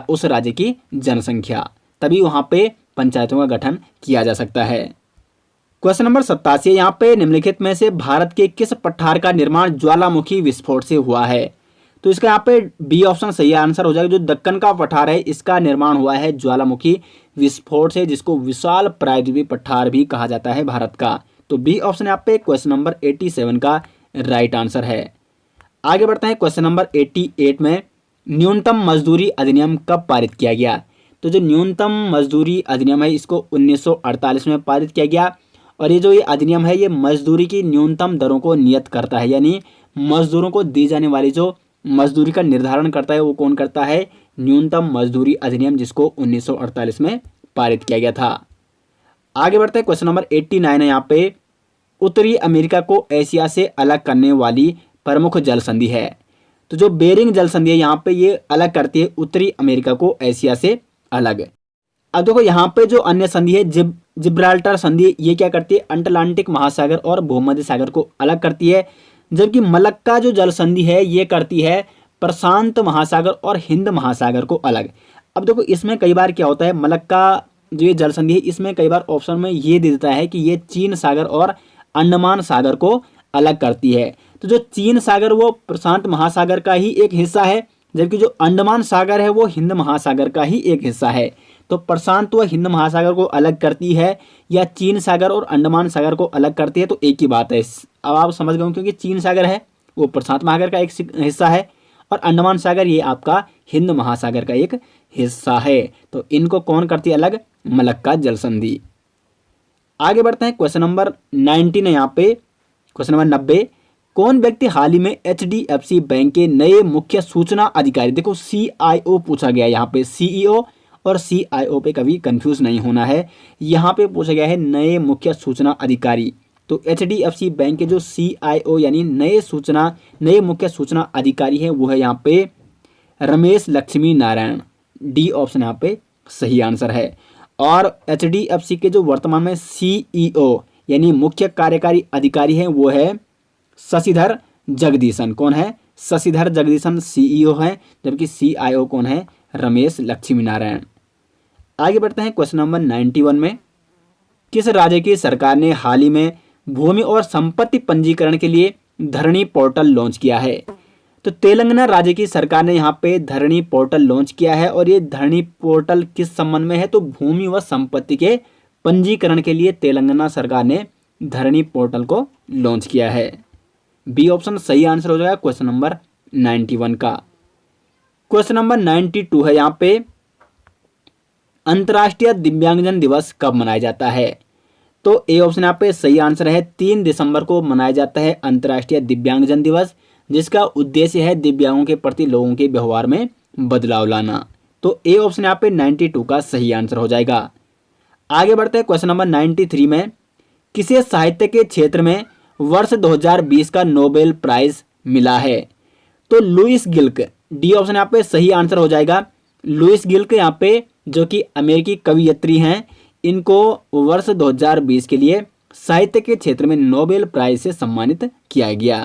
उस राज्य की जनसंख्या, तभी वहां पे पंचायतों का गठन किया जा सकता है। क्वेश्चन नंबर 87 यहाँ पे निम्नलिखित में से भारत के किस पठार का निर्माण ज्वालामुखी विस्फोट से हुआ है? तो इसका यहाँ पे बी ऑप्शन सही आंसर हो जाएगा। जो दक्कन का पठार है, इसका निर्माण हुआ है ज्वालामुखी विस्फोट से, जिसको विशाल प्रायद्वीपीय पठार भी कहा जाता है भारत का। तो बी ऑप्शन यहाँ पे क्वेश्चन नंबर 87 का राइट आंसर है। आगे बढ़ते हैं क्वेश्चन नंबर 88 में, न्यूनतम मजदूरी अधिनियम कब पारित किया गया? तो जो न्यूनतम मजदूरी अधिनियम है, इसको 1948 में पारित किया गया। और ये जो ये अधिनियम है, ये मजदूरी की न्यूनतम दरों को नियत करता है, यानी मजदूरों को दी जाने वाली जो मजदूरी का निर्धारण करता है वो कौन करता है? न्यूनतम मजदूरी अधिनियम, जिसको 1948 में पारित किया गया था। आगे बढ़ते हैं क्वेश्चन नंबर 89 है यहाँ पे, उत्तरी अमेरिका को एशिया से अलग करने वाली प्रमुख जल संधि है। तो जो बेरिंग जल संधि है यहाँ पे, ये अलग करती है उत्तरी अमेरिका को एशिया से अलग। अब देखो यहाँ पे जो अन्य संधि है जिब्राल्टर संधि, ये क्या करती है? अटलांटिक महासागर और भूमध्य सागर को अलग करती है। जबकि मलक्का जो जल संधि है, ये करती है प्रशांत महासागर और हिंद महासागर को अलग। अब देखो इसमें कई बार क्या होता है, मलक्का जो ये जल संधि है, इसमें कई बार ऑप्शन में ये दे देता है कि ये चीन सागर और अंडमान सागर को अलग करती है। तो जो चीन सागर वो प्रशांत महासागर का ही एक हिस्सा है, जबकि जो अंडमान सागर है वो हिंद महासागर का ही एक हिस्सा है। तो प्रशांत व हिंद महासागर को अलग करती है या चीन सागर और अंडमान सागर को अलग करती है, तो एक ही बात है। अब आप समझ गए, क्योंकि चीन सागर है वो प्रशांत महासागर का एक हिस्सा है और अंडमान सागर ये आपका हिंद महासागर का एक हिस्सा है। तो इनको कौन करती है अलग? मलक्का जल संधि। आगे बढ़ते हैं क्वेश्चन नंबर 19 है यहाँ पे, क्वेश्चन नंबर 90, कौन व्यक्ति हाल ही में HDFC बैंक के नए मुख्य सूचना अधिकारी? देखो CIO पूछा गया यहाँ पे, CEO और CIO पे कभी कंफ्यूज नहीं होना है। यहाँ पे पूछा गया है नए मुख्य सूचना अधिकारी। तो HDFC बैंक के जो CIO यानी नए मुख्य सूचना अधिकारी है, वो है यहाँ पे रमेश लक्ष्मी नारायण। डी ऑप्शन यहाँ पे सही आंसर है। और HDFC के जो वर्तमान में CEO यानी मुख्य कार्यकारी अधिकारी हैं, वो है शशिधर जगदीशन। कौन है? शशिधर जगदीशन CEO है, जबकि CIO कौन है? रमेश लक्ष्मी नारायण। आगे बढ़ते हैं क्वेश्चन नंबर 91 में, किस राज्य की सरकार ने हाल ही में भूमि और संपत्ति पंजीकरण के लिए धरणी पोर्टल लॉन्च किया है? तो तेलंगाना राज्य की सरकार ने यहाँ पे धरणी पोर्टल लॉन्च किया है। और ये धरणी पोर्टल किस संबंध में है? तो भूमि व संपत्ति के पंजीकरण के लिए तेलंगाना सरकार ने धरणी पोर्टल को लॉन्च किया है। बी ऑप्शन सही आंसर हो जाएगा क्वेश्चन नंबर 91 का। क्वेश्चन नंबर 92 है यहाँ पे, अंतर्राष्ट्रीय दिव्यांगजन दिवस कब मनाया जाता है? तो ए ऑप्शन यहाँ पे सही आंसर है। 3 दिसंबर को मनाया जाता है अंतर्राष्ट्रीय दिव्यांगजन दिवस, जिसका उद्देश्य है दिव्यांगों के प्रति लोगों के व्यवहार में बदलाव लाना। तो ए ऑप्शन यहाँ पे 92 का सही आंसर हो जाएगा। आगे बढ़ते हैं क्वेश्चन नंबर 93 में, किसे साहित्य के क्षेत्र में वर्ष 2020 का नोबेल प्राइज मिला है? तो लुइस गिल्क। डी ऑप्शन यहाँ पे सही आंसर हो जाएगा। लुइस गिल्क यहाँ पे जो कि अमेरिकी कवयित्री हैं, इनको वर्ष 2020 के लिए साहित्य के क्षेत्र में नोबेल प्राइज से सम्मानित किया गया।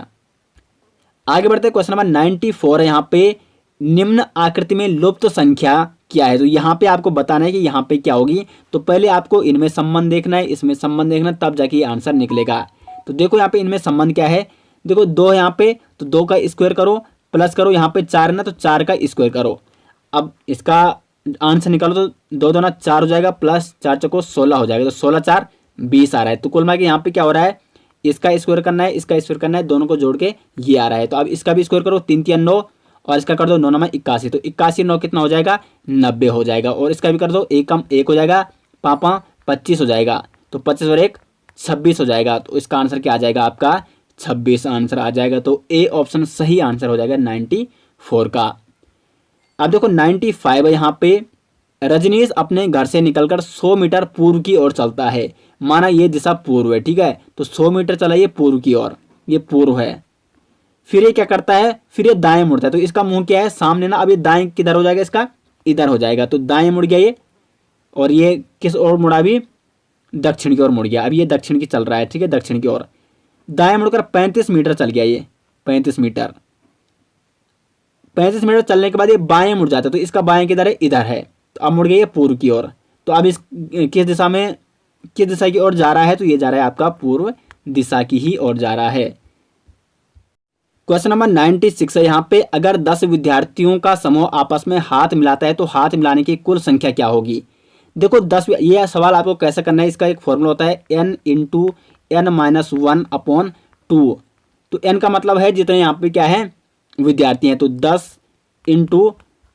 आगे बढ़ते हैं क्वेश्चन नंबर 94 है यहाँ पे, निम्न आकृति में लुप्त संख्या क्या है? तो यहाँ पे आपको बताना है कि यहाँ पे क्या होगी। तो पहले आपको इनमें संबंध देखना है, इसमें संबंध देखना, तब जाके ये आंसर निकलेगा। तो देखो यहाँ पे इनमें संबंध क्या है। देखो 2 है यहाँ पे, तो 2 का स्क्वायर करो, प्लस करो यहाँ पे 4 है ना, तो 4 का स्क्वायर करो। अब इसका आंसर निकालो तो 2 दूना 4 हो जाएगा, प्लस 4 चौको 16 हो जाएगा। तो 16 4 20 आ रहा है। तो कुल मिला के यहाँ पे क्या हो रहा है, इसका स्क्वायर करना है, इसका स्क्वायर करना है, दोनों को जोड़ के ये आ रहा है। तो अब इसका भी स्क्वायर करो, 3 3 9 और इसका कर दो 9 9 81। तो 81 9 कितना हो जाएगा, 90 हो जाएगा। और इसका भी कर दो, एक कम एक हो जाएगा, 5 25 हो जाएगा। तो 25 और 1 26 हो जाएगा। तो इसका आंसर क्या आ जाएगा, आपका 26 आंसर आ जाएगा। तो ए ऑप्शन सही आंसर हो जाएगा 94 का। अब देखो 95 है यहाँ पे। रजनीश अपने घर से निकलकर 100 मीटर पूर्व की ओर चलता है। माना ये दिशा पूर्व है, ठीक है, तो 100 मीटर चला ये पूर्व की ओर, ये पूर्व है। फिर ये क्या करता है, फिर ये दाएं मुड़ता है। तो इसका मुंह क्या है, सामने ना। अब ये दाएं किधर हो जाएगा, इसका इधर हो जाएगा। तो दाएं मुड़ गया ये, और ये किस ओर मुड़ा, भी दक्षिण की ओर मुड़ गया। अब ये दक्षिण की चल रहा है, ठीक है, दक्षिण की ओर। दाएं मुड़कर 35 मीटर चल गया ये, 35 मीटर। 35 मीटर चलने के बाद ये बाएं मुड़ जाता है। तो इसका बाएं किधर है, इधर है। तो अब मुड़ गया ये पूर्व की ओर। तो अब इस किस दिशा में, किस दिशा की ओर जा रहा है, तो ये जा रहा है आपका पूर्व दिशा की ही ओर जा रहा है। क्वेश्चन नंबर 96 है यहाँ पे। अगर 10 विद्यार्थियों का समूह आपस में हाथ मिलाता है तो हाथ मिलाने की कुल संख्या क्या होगी। देखो 10, ये सवाल आपको कैसे करना है, इसका एक फॉर्मूला होता है n into n minus 1 upon 2। तो n का मतलब है जितने यहाँ पे क्या है विद्यार्थी हैं। तो 10 इंटू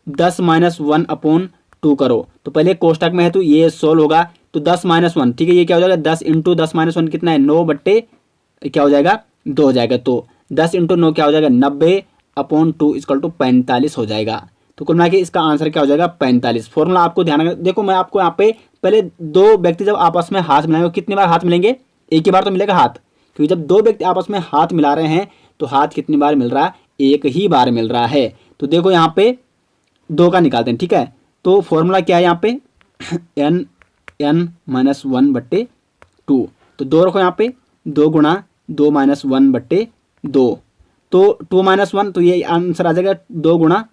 10 माइनस 1 अपॉन 2 करो। तो पहले कोष्टक में है तो ये 16 होगा। तो 10 माइनस 1, ठीक है, ये क्या हो जाएगा, 10 इंटू 10 माइनस 1 कितना है, 9 बट्टे क्या हो जाएगा, 2 हो जाएगा। तो 10 इंटू 9 क्या हो जाएगा, 90 अपॉन 2 इक्वल टू 45 हो जाएगा। तो कुल मिला के इसका आंसर क्या हो जाएगा, 45। फॉर्मूला आपको ध्यान रखना। देखो मैं आपको यहाँ पे पहले 2 व्यक्ति जब आपस में हाथ मिलाएंगे, कितनी बार हाथ मिलेंगे, एक ही बार तो मिलेगा हाथ। क्योंकि जब 2 व्यक्ति आपस में हाथ मिला रहे हैं तो हाथ कितनी बार मिल रहा है, एक ही बार मिल रहा है। तो देखो यहाँ पे 2 का निकालते हैं, ठीक है। तो फॉर्मूला क्या है यहाँ पे, n माइनस 1 बट्टे 2। तो 2 रखो यहाँ पे, 2 गुणा 2 माइनस 1 बट्टे 2। तो 2 माइनस 1, तो ये आंसर आ जाएगा 2 गुणा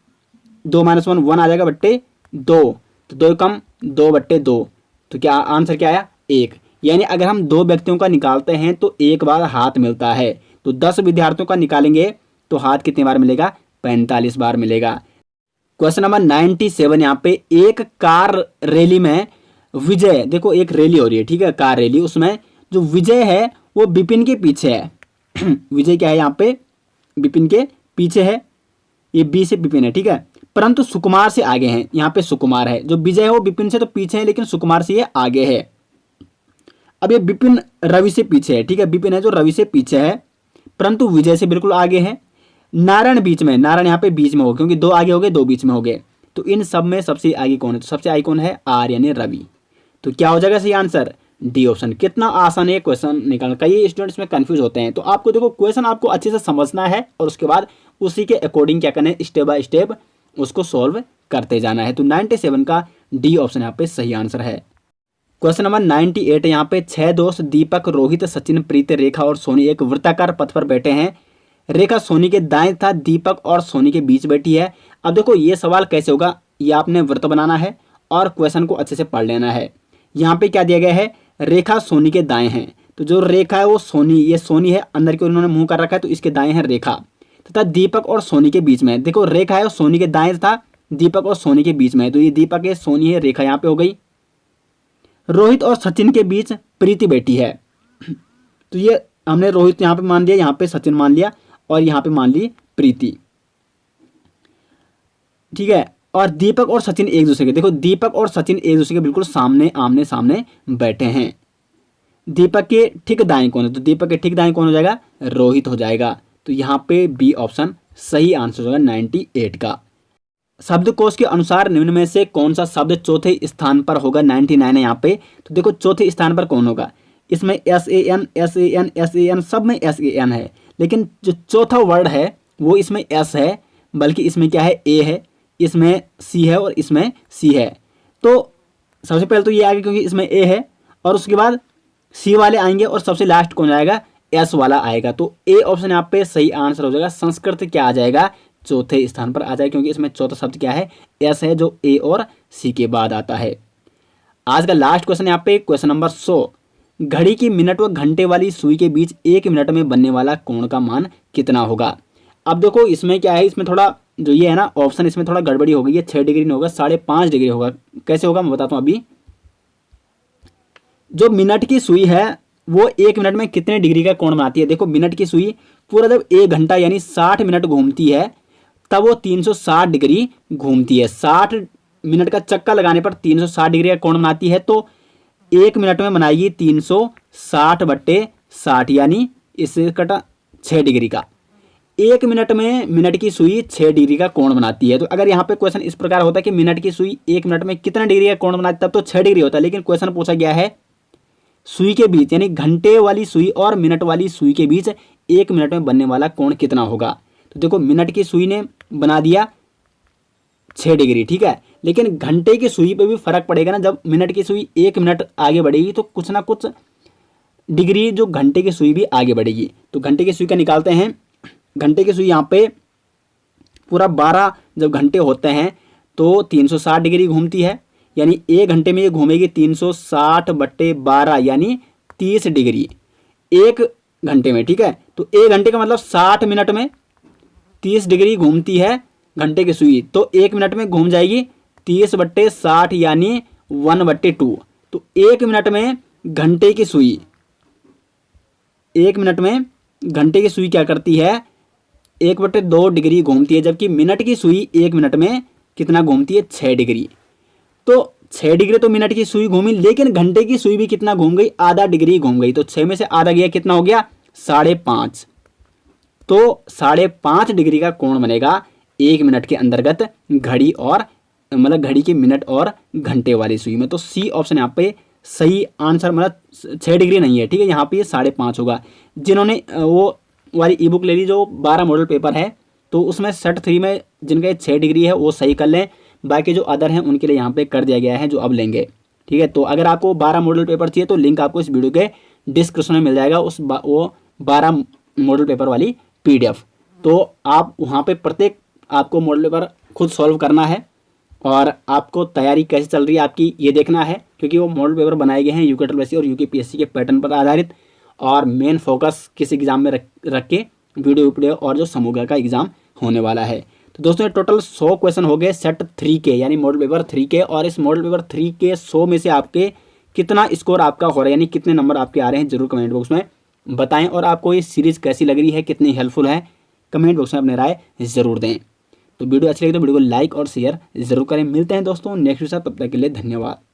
2 माइनस 1 आ जाएगा बट्टे 2। तो 2 कम 2 बट्टे 2। तो क्या आंसर क्या आया, 1। यानी अगर हम 2 व्यक्तियों का निकालते हैं तो एक बार हाथ मिलता है। तो 10 विद्यार्थियों का निकालेंगे तो हाथ कितनी बार मिलेगा, 45 बार मिलेगा। क्वेश्चन नंबर 97 यहाँ पे। एक कार रैली में विजय, देखो एक रैली हो रही है, ठीक है, कार रैली, उसमें जो विजय है वो विपिन के पीछे है। विजय क्या है यहाँ पे, विपिन के पीछे है, ये बी से विपिन है, ठीक है, परंतु सुकुमार से आगे हैं। यहाँ पे सुकुमार है, जो विजय है वो विपिन से तो पीछे है, लेकिन सुकुमार से ये आगे है। अब ये विपिन रवि से पीछे है, ठीक है, विपिन है जो रवि से पीछे है, परंतु विजय से बिल्कुल आगे है। नारायण बीच में, नारायण यहाँ पे बीच में हो, क्योंकि 2 आगे हो गए 2 बीच में हो गए। तो इन सब में सबसे आगे कौन है, तो सबसे आगे कौन है, आर यानी रवि। तो क्या हो जाएगा सही आंसर, डी ऑप्शन। कितना आसान है क्वेश्चन निकालना, कई स्टूडेंट्स में कंफ्यूज होते हैं। तो आपको देखो क्वेश्चन आपको अच्छे से समझना है और उसके बाद उसी के अकॉर्डिंग क्या करना है, स्टेप बाय स्टेप उसको सॉल्व करते जाना है। तो 97 का डी ऑप्शन यहाँ पे सही आंसर है। क्वेश्चन नंबर 98 यहाँ पे। 6 दोस्त दीपक, रोहित, सचिन, प्रीत, रेखा और सोनी एक वृत्ताकार पथ पर बैठे हैं। रेखा सोनी के दाएं तथा दीपक और सोनी के बीच बैठी है। अब देखो ये सवाल कैसे होगा, ये आपने वृत्त बनाना है और क्वेश्चन को अच्छे से पढ़ लेना है। यहाँ पे क्या दिया गया है, रेखा सोनी के दाएं हैं। तो जो रेखा है वो सोनी, ये सोनी है, अंदर की उन्होंने मुंह कर रखा है, तो इसके दाएं है रेखा, तथा दीपक और सोनी के बीच में। देखो रेखा है और सोनी के दाएं तथा दीपक और सोनी के बीच में है। तो ये दीपक है, सोनी है, रेखा यहाँ पे हो गई। रोहित और सचिन के बीच प्रीति बैठी है। तो ये हमने रोहित यहाँ पे मान लिया, यहाँ पे सचिन मान लिया और यहाँ पे मान ली प्रीति, ठीक है। और दीपक और सचिन एक दूसरे के, देखो दीपक और सचिन एक दूसरे के बिल्कुल सामने आमने सामने बैठे हैं। दीपक के ठीक दाएं कौन है, तो दीपक के ठीक दाएं कौन हो जाएगा, रोहित हो जाएगा। तो यहाँ पे बी ऑप्शन सही आंसर होगा 98 का। शब्दकोश के अनुसार निम्न में से कौन सा शब्द चौथे स्थान पर होगा, 99 है यहाँ पे। तो देखो चौथे स्थान पर कौन होगा, इसमें SAN SAN SAN सब में SAN है, लेकिन जो चौथा वर्ड है वो इसमें S है, बल्कि इसमें क्या है, A है, इसमें C है और इसमें C है। तो सबसे पहले तो ये आएगा क्योंकि इसमें A है, और उसके बाद C वाले आएंगे और सबसे लास्ट कौन आएगा, S वाला आएगा। तो A ऑप्शन यहाँ पे सही आंसर हो जाएगा। संस्कृत क्या आ जाएगा, चौथे स्थान पर आ जाएगा, क्योंकि इसमें चौथा शब्द क्या है, S है, जो A और C के बाद आता है। आज का लास्ट क्वेश्चन यहाँ पे क्वेश्चन नंबर 100। घड़ी की मिनट व घंटे वाली सुई के बीच 1 मिनट में बनने वाला कोण का मान कितना होगा। अब देखो इसमें क्या है, इसमें थोड़ा जो ये है ना ऑप्शन, इसमें थोड़ा गड़बड़ी हो गई है। 6 डिग्री नहीं होगा, 5.5 डिग्री होगा। कैसे होगा मैं बताता हूँ अभी। जो मिनट की सुई है वो 1 मिनट में कितने डिग्री का कोण बनाती है। देखो मिनट की सुई पूरा जब 1 घंटा यानी 60 मिनट घूमती है तब वो 360 डिग्री घूमती है। 60 मिनट का चक्का लगाने पर 360 डिग्री का कोण बनाती है, तो 1 मिनट में बनाएगी 360/60 यानी इससे कटा 6 डिग्री का। 1 मिनट में मिनट की सुई 6 डिग्री का कोण बनाती है। तो अगर यहाँ पे क्वेश्चन इस प्रकार होता है कि मिनट की सुई 1 मिनट में कितने डिग्री का कोण बनाती है, तब तो 6 डिग्री होता है। लेकिन क्वेश्चन पूछा गया है सुई के बीच यानी घंटे वाली सुई और मिनट वाली सुई के बीच 1 मिनट में बनने वाला कोण कितना होगा। तो देखो मिनट की सुई ने बना दिया 6 डिग्री, ठीक है, लेकिन घंटे की सुई पे भी फर्क पड़ेगा ना। जब मिनट की सुई 1 मिनट आगे बढ़ेगी तो कुछ ना कुछ डिग्री जो घंटे की सुई भी आगे बढ़ेगी। तो घंटे की सुई का निकालते हैं। घंटे की सुई यहाँ पे पूरा 12 जब घंटे होते हैं तो 360 डिग्री घूमती है, यानी 1 घंटे में ये घूमेगी 360/12 यानी 30 डिग्री 1 घंटे में, ठीक है। तो 1 घंटे का मतलब 60 मिनट में 30 डिग्री घूमती है घंटे की सुई, तो 1 मिनट में घूम जाएगी 30/60 यानी 1/2। तो 1 मिनट में घंटे की सुई 1 मिनट में घंटे की सुई क्या करती है 1/2 डिग्री घूमती है, जबकि मिनट की सुई 1 मिनट में कितना घूमती है 6 डिग्री। तो 6 डिग्री तो मिनट की सुई घूमी, लेकिन घंटे की सुई भी कितना घूम गई, आधा डिग्री घूम गई। तो 6 में से आधा गया, कितना हो गया 5.5। तो 5.5 डिग्री का कोण बनेगा 1 मिनट के अंतर्गत घड़ी और मतलब घड़ी के मिनट और घंटे वाली सुई में। तो सी ऑप्शन यहाँ पे सही आंसर, मतलब 6 डिग्री नहीं है, ठीक है, यहाँ पे 5.5 होगा। जिन्होंने वो वाली ई बुक ले ली जो 12 मॉडल पेपर है, तो उसमें सेट 3 में जिनका 6 डिग्री है वो सही कर लें, बाकी जो अदर हैं उनके लिए यहाँ पे कर दिया गया है जो अब लेंगे, ठीक है। तो अगर आपको 12 मॉडल पेपर चाहिए तो लिंक आपको इस वीडियो के डिस्क्रिप्शन में मिल जाएगा, वो 12 मॉडल पेपर वाली PDF। तो आप वहाँ पे प्रत्येक आपको मॉडल पेपर खुद सॉल्व करना है और आपको तैयारी कैसे चल रही है आपकी ये देखना है, क्योंकि वो मॉडल पेपर बनाए गए हैं UKSSC और UKPSC के पैटर्न पर आधारित, और मेन फोकस किस एग्जाम में रख के वीडियो और जो समूह का एग्जाम होने वाला है। तो दोस्तों ये टोटल 100 क्वेश्चन हो गए सेट 3 के यानी मॉडल पेपर 3 के, और इस मॉडल पेपर 3 के 100 में से आपके कितना स्कोर आपका हो रहा है, यानी कितने नंबर आपके आ रहे हैं, जरूर कमेंट बॉक्स में बताएं। और आपको ये सीरीज़ कैसी लग रही है, कितनी हेल्पफुल है, कमेंट बॉक्स में अपने राय ज़रूर दें। तो वीडियो अच्छी लगी तो वीडियो को लाइक और शेयर ज़रूर करें। मिलते हैं दोस्तों नेक्स्ट वीडियो, तब तक के लिए धन्यवाद।